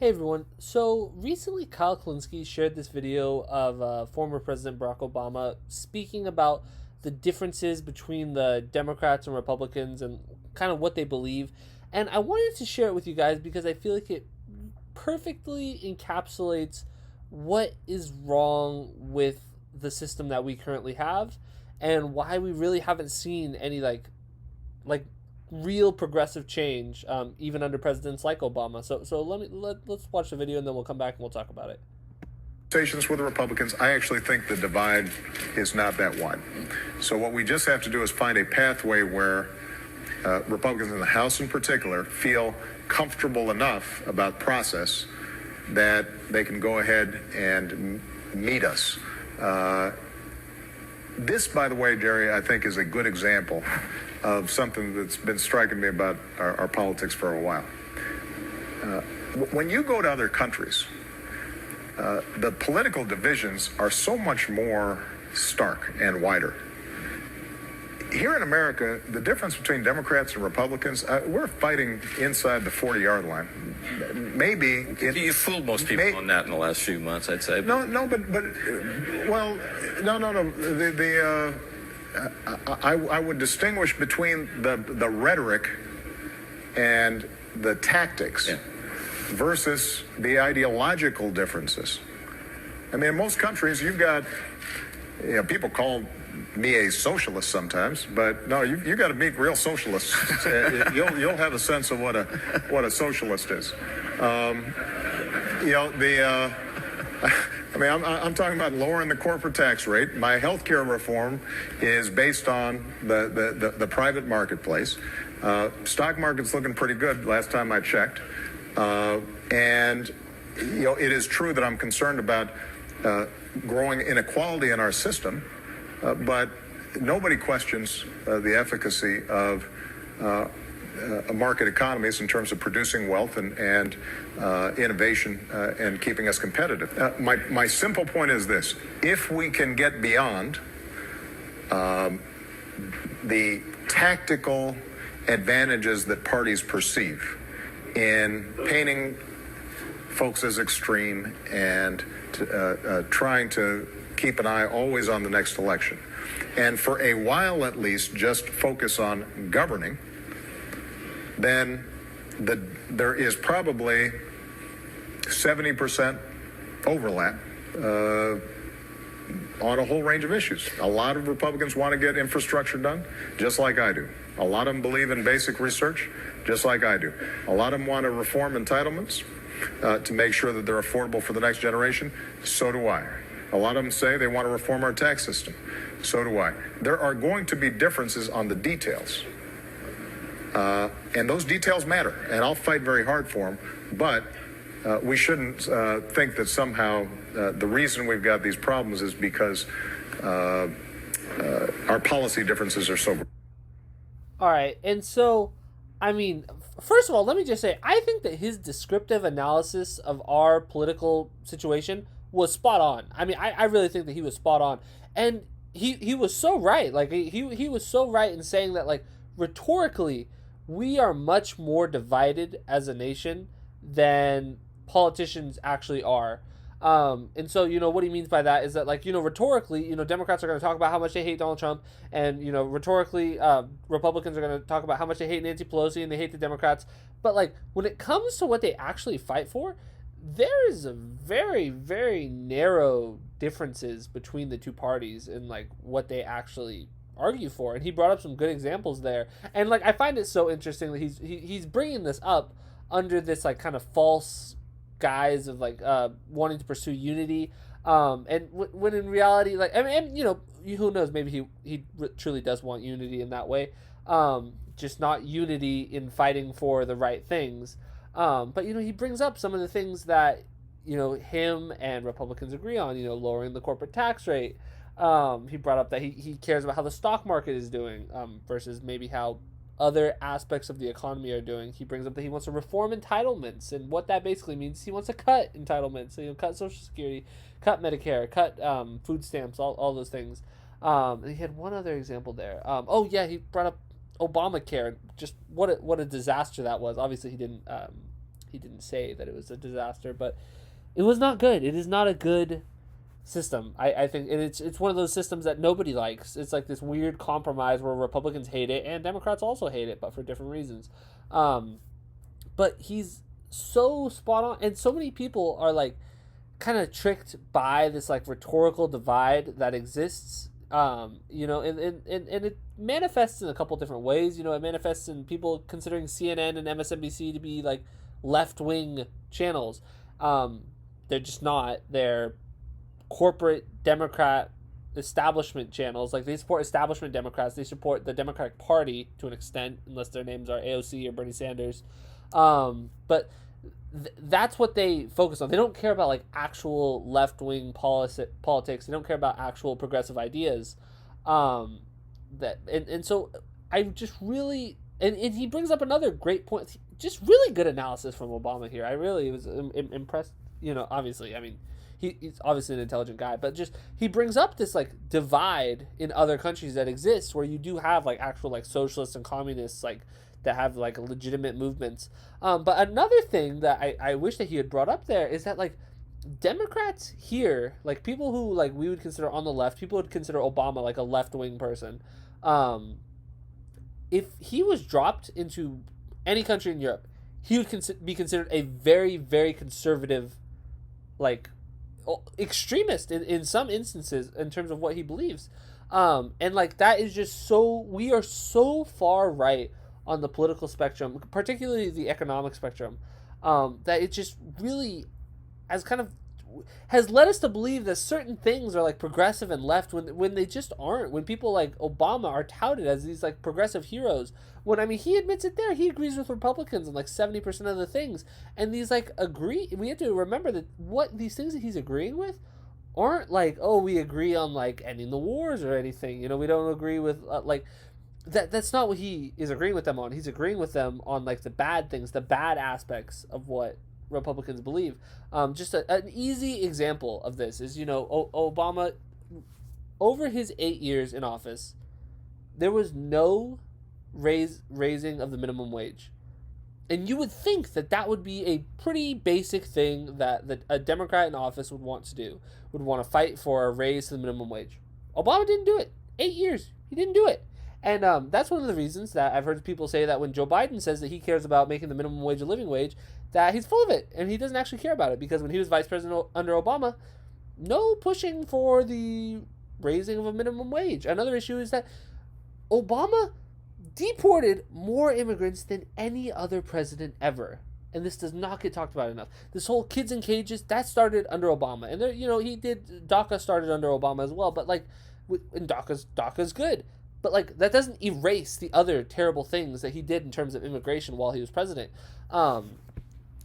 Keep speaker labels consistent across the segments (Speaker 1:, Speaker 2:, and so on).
Speaker 1: Hey everyone. So recently, Kyle Klinsky shared this video of former President Barack Obama speaking about the differences between the Democrats and Republicans and kind of what they believe. And I wanted to share it with you guys because I feel like it perfectly encapsulates what is wrong with the system that we currently have and why we really haven't seen any like real progressive change, even under presidents like Obama. So let's watch the video and then we'll come back and we'll talk about it.
Speaker 2: Conversations with the Republicans, I actually think the divide is not that wide. So what we just have to do is find a pathway where Republicans in the House in particular feel comfortable enough about process that they can go ahead and meet us. This, by the way, Jerry, I think is a good example of something that's been striking me about our politics for a while. When you go to other countries, the political divisions are so much more stark and wider. Here in America, the difference between Democrats and Republicans, we're fighting inside the 40-yard line. Maybe
Speaker 3: you fooled most people on that in the last few months, I'd say.
Speaker 2: No, well, no. I would distinguish between the rhetoric and the tactics versus the ideological differences. I mean, in most countries, you've got, people call me a socialist sometimes, but no, you got to meet real socialists. You'll have a sense of what a socialist is. I'm talking about lowering the corporate tax rate. My health care reform is based on the private marketplace. Stock market's looking pretty good last time I checked. And it is true that I'm concerned about growing inequality in our system, but nobody questions the efficacy of market economies in terms of producing wealth and innovation and keeping us competitive. My simple point is this: if we can get beyond the tactical advantages that parties perceive in painting folks as extreme and trying to keep an eye always on the next election, and for a while at least just focus on governing, then there is probably 70% overlap on a whole range of issues. A lot of Republicans want to get infrastructure done, just like I do. A lot of them believe in basic research, just like I do. A lot of them want to reform entitlements to make sure that they're affordable for the next generation. So do I. A lot of them say they want to reform our tax system. So do I. There are going to be differences on the details. And those details matter, and I'll fight very hard for them. But we shouldn't think that somehow the reason we've got these problems is because our policy differences are so great.
Speaker 1: All right, and so, I mean, first of all, let me just say, I think that his descriptive analysis of our political situation was spot on. I mean, I really think that he was spot on, and he was so right. Like he was so right in saying that, like, rhetorically, we are much more divided as a nation than politicians actually are. And so, what he means by that is that, like, rhetorically, Democrats are going to talk about how much they hate Donald Trump, and, rhetorically, Republicans are going to talk about how much they hate Nancy Pelosi and they hate the Democrats. But, like, when it comes to what they actually fight for, there is a very, very narrow differences between the two parties in, like, what they actually argue for. And he brought up some good examples there. And, like, I find it so interesting that he's bringing this up under this, like, kind of false guise of, like, wanting to pursue unity, and when in reality, like, I mean, and, who knows, maybe he truly does want unity in that way, just not unity in fighting for the right things, but he brings up some of the things that him and Republicans agree on, lowering the corporate tax rate. He brought up that he cares about how the stock market is doing, versus maybe how other aspects of the economy are doing. He brings up that he wants to reform entitlements, and what that basically means, he wants to cut entitlements. So, cut Social Security, cut Medicare, cut food stamps, all those things. And he had one other example there. He brought up Obamacare. Just what a disaster that was. Obviously, he he didn't say that it was a disaster, but it was not good. It is not a good system. I think, and it's one of those systems that nobody likes. It's like this weird compromise where Republicans hate it and Democrats also hate it, but for different reasons. But he's so spot on, and so many people are like kind of tricked by this like rhetorical divide that exists. And it manifests in a couple different ways. It manifests in people considering CNN and MSNBC to be like left-wing channels. They're just not. They're corporate Democrat establishment channels. Like, they support establishment Democrats. They support the Democratic Party to an extent, unless their names are AOC or Bernie Sanders. But that's what they focus on. They don't care about like actual left-wing politics. They don't care about actual progressive ideas. So I just really, and he brings up another great point. Just really good analysis from Obama here. I really was impressed. Obviously, I mean, he's obviously an intelligent guy, but just he brings up this like divide in other countries that exists, where you do have like actual like socialists and communists like that have like legitimate movements. But another thing that I wish that he had brought up there is that like Democrats here, like people who like we would consider on the left, people would consider Obama like a left-wing person. If he was dropped into any country in Europe, he would be considered a very, very conservative, like extremist in some instances in terms of what he believes. And like that is just we are so far right on the political spectrum, particularly the economic spectrum, that it just really has led us to believe that certain things are like progressive and left when they just aren't. When people like Obama are touted as these like progressive heroes, when I mean he admits it there, he agrees with Republicans on like 70% of the things, and these like we have to remember that what these things that he's agreeing with aren't like, oh, we agree on like ending the wars or anything. We don't agree with like that's not what he is agreeing with them on. He's agreeing with them on like the bad things, the bad aspects of what Republicans believe. Just an easy example of this is, Obama, over his 8 years in office, there was no raising of the minimum wage. And you would think that would be a pretty basic thing that a Democrat in office would want to do, would want to fight for a raise to the minimum wage. Obama didn't do it. 8 years, he didn't do it. And that's one of the reasons that I've heard people say that when Joe Biden says that he cares about making the minimum wage a living wage, that he's full of it, and he doesn't actually care about it, because when he was vice president under Obama, no pushing for the raising of a minimum wage. Another issue is that Obama deported more immigrants than any other president ever. And this does not get talked about enough. This whole kids in cages, that started under Obama. And there, DACA started under Obama as well, but like, and DACA's good. But like that doesn't erase the other terrible things that he did in terms of immigration while he was president.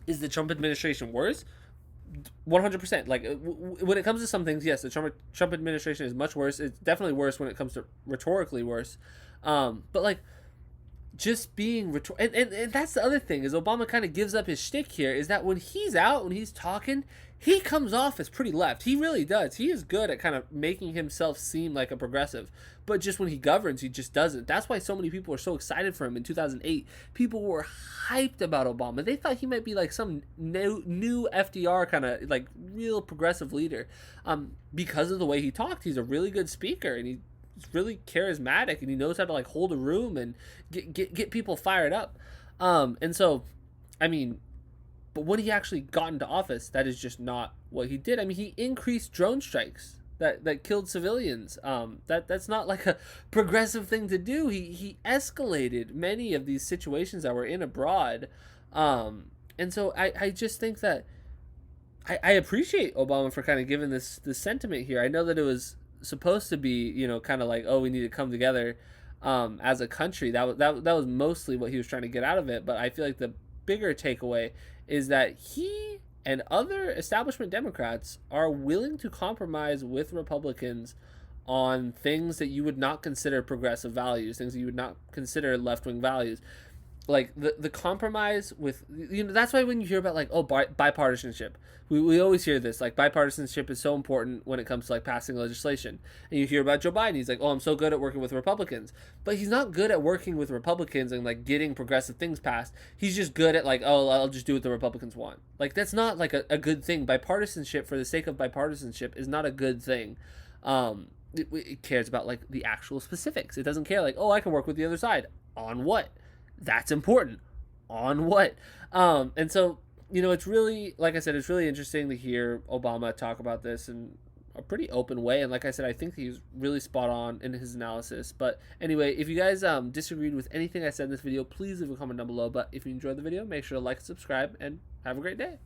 Speaker 1: Is the Trump administration worse? 100%. Like when it comes to some things, yes, the Trump administration is much worse. It's definitely worse when it comes to rhetorically worse. But like just being and that's the other thing is Obama kind of gives up his shtick here, is that when he's out, when he's talking, he comes off as pretty left. He really does. He is good at kind of making himself seem like a progressive. But just when he governs, he just doesn't. That's why so many people were so excited for him in 2008. People were hyped about Obama. They thought he might be like some new FDR kind of like real progressive leader. Because of the way he talked. He's a really good speaker, and he's really charismatic, and he knows how to like hold a room and get people fired up. And so, I mean, but when he actually got into office, that is just not what he did. I mean, he increased drone strikes that killed civilians. That's not like a progressive thing to do. He escalated many of these situations that were in abroad. And so I just think that I appreciate Obama for kind of giving this sentiment here. I know that it was supposed to be, kind of like, oh, we need to come together as a country. That was mostly what he was trying to get out of it. But I feel like the bigger takeaway is that he and other establishment Democrats are willing to compromise with Republicans on things that you would not consider progressive values, things that you would not consider left-wing values. like the compromise with, you know, that's why when you hear about like, oh, bipartisanship, we always hear this, like bipartisanship is so important when it comes to like passing legislation. And you hear about Joe Biden, he's like, oh, I'm so good at working with Republicans, but he's not good at working with Republicans and like getting progressive things passed. He's just good at like, oh, I'll just do what the Republicans want. Like that's not like a good thing. Bipartisanship for the sake of bipartisanship is not a good thing. It cares about like the actual specifics. It doesn't care like, oh, I can work with the other side on what. That's important. On what? And so, you know, it's really, like I said, it's really interesting to hear Obama talk about this in a pretty open way. And like I said, I think he's really spot on in his analysis. But anyway, if you guys disagreed with anything I said in this video, please leave a comment down below. But if you enjoyed the video, make sure to like and subscribe, and have a great day.